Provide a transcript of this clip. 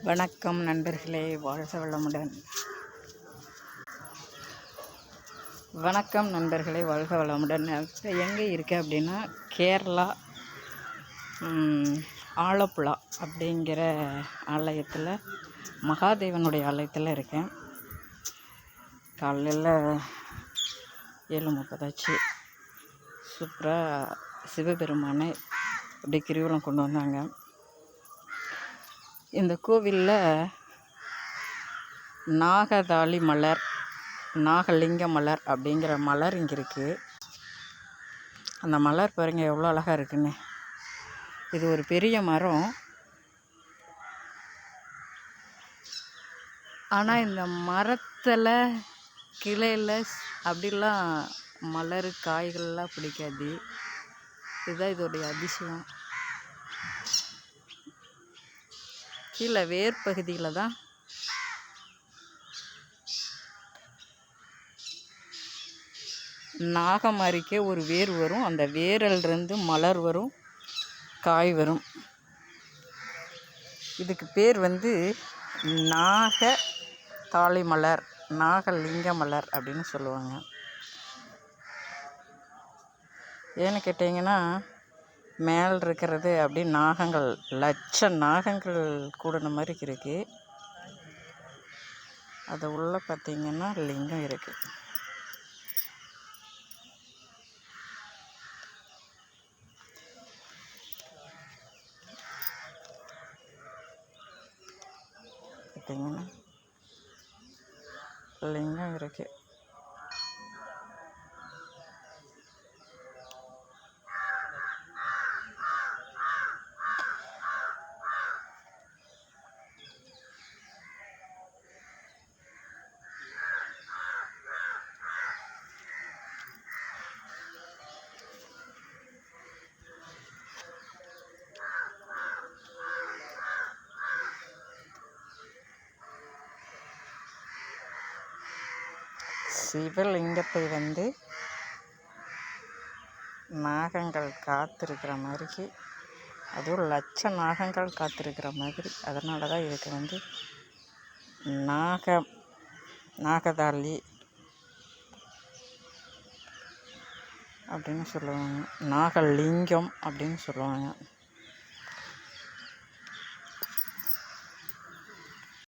வணக்கம் நண்பர்களே, வாழ்க வளமுடன். வணக்கம் நண்பர்களே, வாழ்க வளமுடன். இப்போ எங்கே இருக்கேன் அப்படின்னா, கேரளா ஆலப்புழா அப்படிங்கிற ஆலயத்தில், மகாதேவனுடைய ஆலயத்தில் இருக்கேன். காலையில் 7:30 ஆச்சு. சூப்பராக சிவபெருமானை அப்படி கிரிவலம் கொண்டு வந்தாங்க. இந்த கோவிலில் நாகதாளி மலர், நாகலிங்க மலர் அப்படிங்கிற மலர் இங்கே இருக்குது. அந்த மலர் பாருங்க எவ்வளோ அழகாக இருக்குன்னு. இது ஒரு பெரிய மரம். ஆனால் இந்த மரத்தில் கிளையில் அப்படிலாம் மலர் காய்கள்லாம் பிடிக்காது. இதுதான் இதோடைய அதிசயம். கீழே வேர் பகுதியில் தான் நாகமாரிக்கே ஒரு வேர் வரும். அந்த வேரிலிருந்து மலர் வரும், காய் வரும். இதுக்கு பேர் நாக தாளி மலர், நாகலிங்க மலர் அப்படின்னு சொல்லுவாங்க. ஏன்னு கேட்டிங்கன்னா, மேல் இருக்கிறது அப்படி நாகங்கள், லட்ச நாகங்கள் கூடின மாதிரி இருக்குது. அது உள்ளே பார்த்திங்கன்னா லிங்கம் இருக்குது. பார்த்திங்கன்னா லிங்கம் இருக்குது. சிவலிங்கத்தை நாகங்கள் காத்திருக்கிற மாதிரி, அதுவும் லட்ச நாகங்கள் காத்திருக்கிற மாதிரி. அதனால தான் இதுக்கு நாகதாளி அப்படின்னு சொல்லுவாங்க, நாகலிங்கம் அப்படின்னு சொல்லுவாங்க.